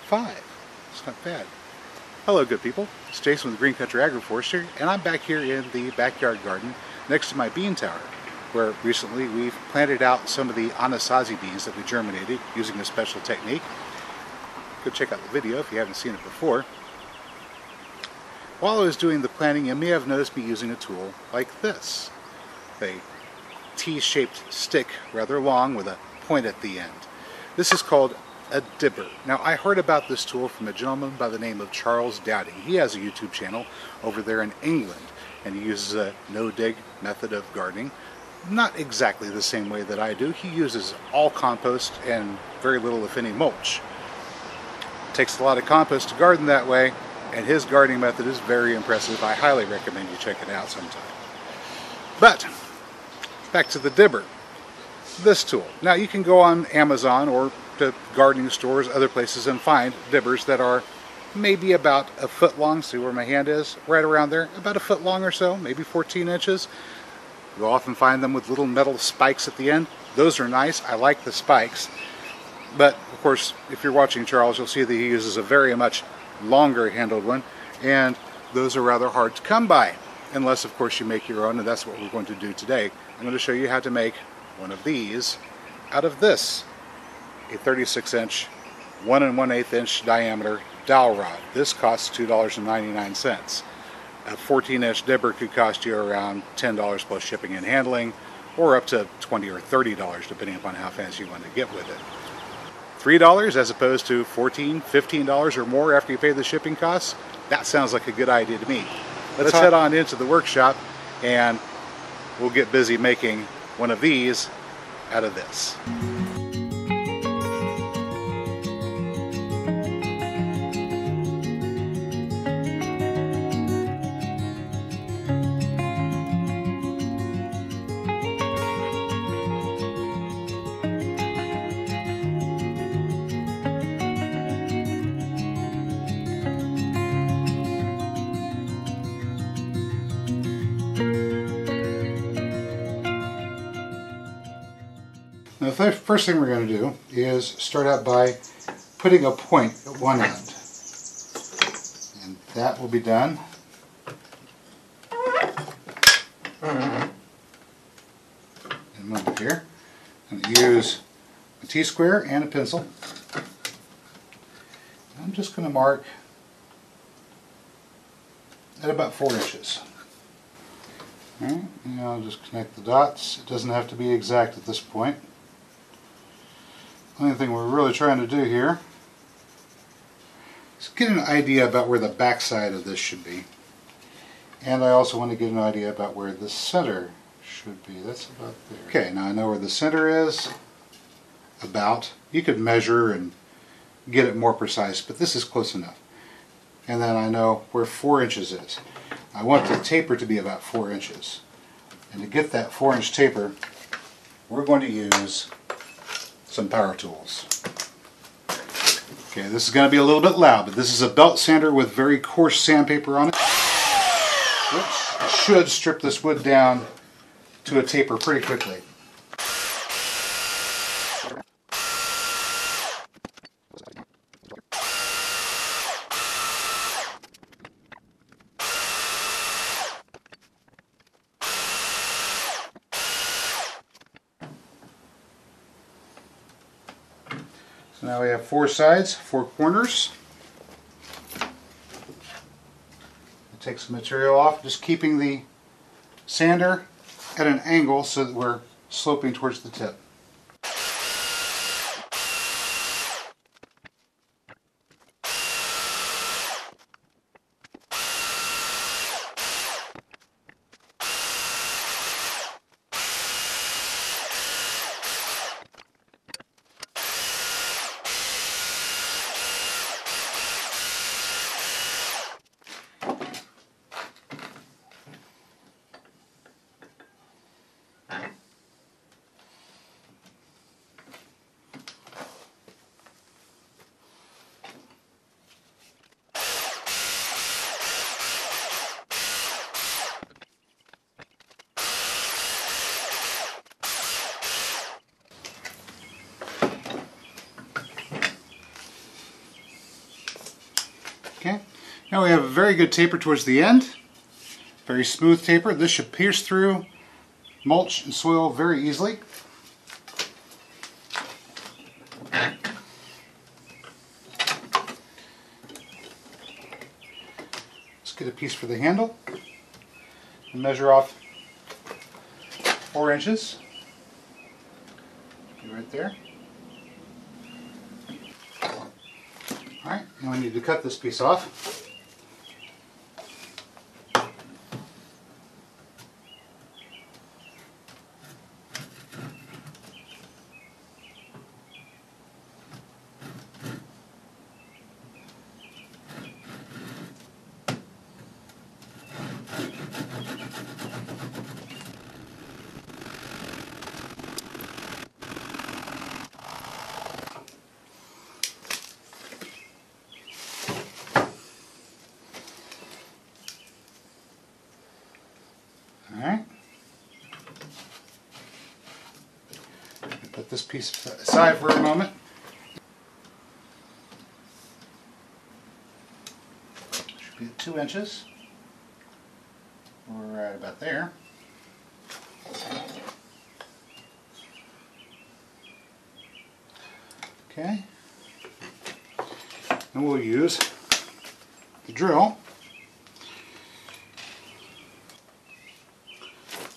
5. It's not bad. Hello good people, it's Jason with Green Country Agroforestry, and I'm back here in the backyard garden next to my bean tower, where recently we've planted out some of the anasazi beans that we germinated using a special technique. Go check out the video if you haven't seen it before. While I was doing the planting, you may have noticed me using a tool like this. A T-shaped stick, rather long, with a point at the end. This is called a dibber. Now, I heard about this tool from a gentleman by the name of Charles Dowding. He has a YouTube channel over there in England, and he uses a no-dig method of gardening. Not exactly the same way that I do. He uses all compost and very little, if any, mulch. It takes a lot of compost to garden that way, and his gardening method is very impressive. I highly recommend you check it out sometime. But back to the dibber. This tool. Now, you can go on Amazon or to gardening stores, other places, and find dibbers that are maybe about a foot long. See where my hand is? Right around there. About a foot long or so, maybe 14 inches. You'll often find them with little metal spikes at the end. Those are nice. I like the spikes. But, of course, if you're watching Charles, you'll see that he uses a very much longer handled one, and those are rather hard to come by. Unless, of course, you make your own, and that's what we're going to do today. I'm going to show you how to make one of these out of this. A 36-inch, 1 1/8 inch diameter dowel rod. This costs $2.99. A 14-inch dibber could cost you around $10 plus shipping and handling, or up to $20 or $30 depending upon how fancy you want to get with it. $3 as opposed to $14, $15 or more after you pay the shipping costs? That sounds like a good idea to me. Let's head on into the workshop and we'll get busy making one of these out of this. Now, the first thing we're going to do is start out by putting a point at one end. And that will be done. In a moment here. I'm going to use a T-square and a pencil. I'm just going to mark at about 4 inches. Alright, and I'll just connect the dots. It doesn't have to be exact at this point. The only thing we're really trying to do here is get an idea about where the back side of this should be. And I also want to get an idea about where the center should be. That's about there. Okay, now I know where the center is. About. You could measure and get it more precise, but this is close enough. And then I know where 4 inches is. I want the taper to be about 4 inches. And to get that 4-inch taper, we're going to use some power tools. Okay, this is going to be a little bit loud, but this is a belt sander with very coarse sandpaper on it, which should strip this wood down to a taper pretty quickly. So now we have 4 sides, 4 corners. Take some material off, just keeping the sander at an angle so that we're sloping towards the tip. Now we have a very good taper towards the end. Very smooth taper. This should pierce through mulch and soil very easily. Let's get a piece for the handle and measure off 4 inches. Right there. Alright, now I need to cut this piece off. Alright. Put this piece aside for a moment. Should be at 2 inches. We're right about there. Okay. And we'll use the drill.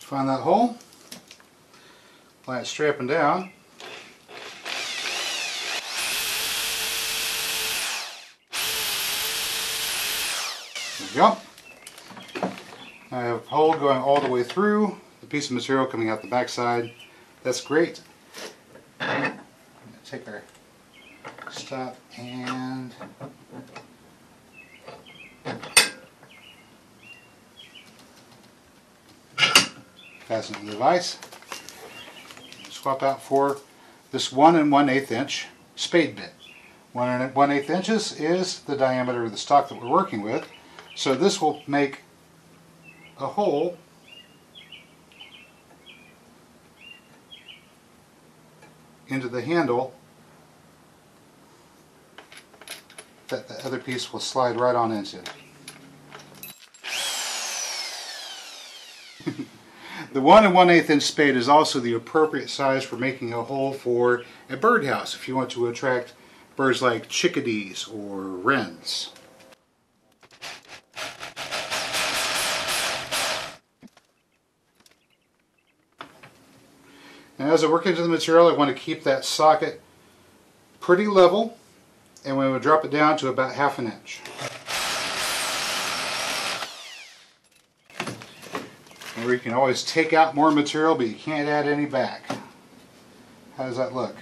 Find that hole, apply it straight up and down. There we go. I have a hole going all the way through, the piece of material coming out the back side. That's great. I'm going to take our stop and fasten the device. Swap out for this 1 1/8 inch spade bit. 1 1/8 inches is the diameter of the stock that we're working with. So this will make a hole into the handle that the other piece will slide right on into. The 1 1/8 inch spade is also the appropriate size for making a hole for a birdhouse if you want to attract birds like chickadees or wrens. Now as I work into the material, I want to keep that socket pretty level, and we will drop it down to about 1/2 inch. Or you can always take out more material, but you can't add any back. How does that look?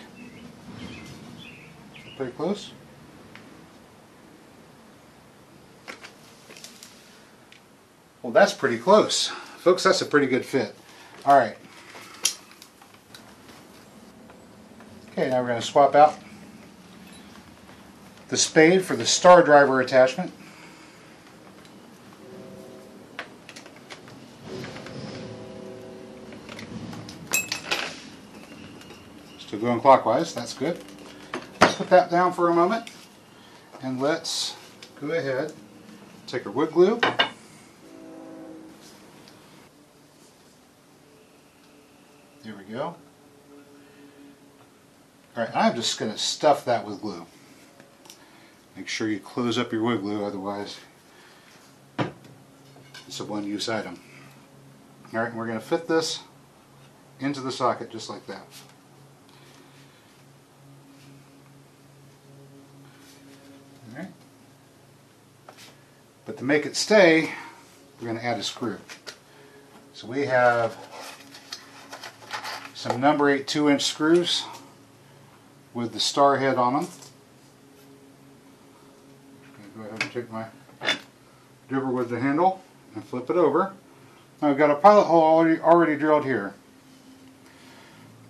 Pretty close? Well, that's pretty close. Folks, that's a pretty good fit. Alright. Okay, now we're going to swap out the spade for the star driver attachment. Still going clockwise, that's good. Let's put that down for a moment, and let's go ahead, take our wood glue. There we go. Alright, I'm just going to stuff that with glue. Make sure you close up your wood glue, otherwise it's a one-use item. Alright, and we're going to fit this into the socket just like that. Alright. But to make it stay, we're going to add a screw. So we have some number 8 2-inch screws with the star head on them. Go ahead and take my dibber with the handle and flip it over. Now I've got a pilot hole already drilled here.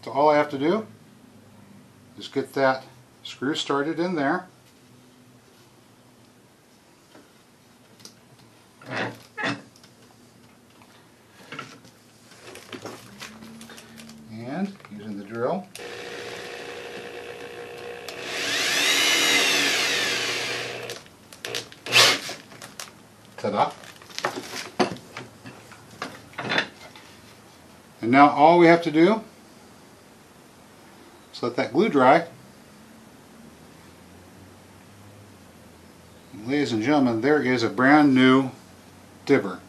So all I have to do is get that screw started in there. And using the drill, Ta-da! And now all we have to do is let that glue dry. And ladies and gentlemen, there is a brand new dibber.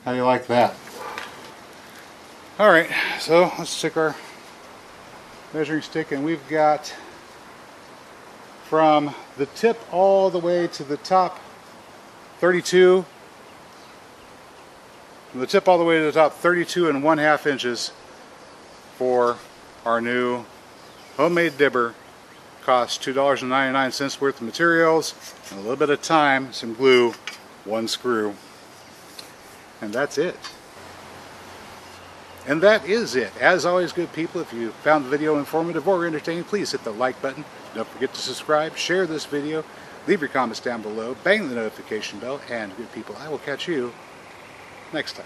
How do you like that? Alright, so let's stick our measuring stick, and we've got from the tip all the way to the top 32. From the tip all the way to the top 32.5 inches for our new homemade dibber. Costs $2.99 worth of materials, and a little bit of time, some glue, one screw, and that's it. And that is it. As always, good people, if you found the video informative or entertaining, please hit the like button. Don't forget to subscribe, share this video, leave your comments down below, bang the notification bell, and good people, I will catch you next time.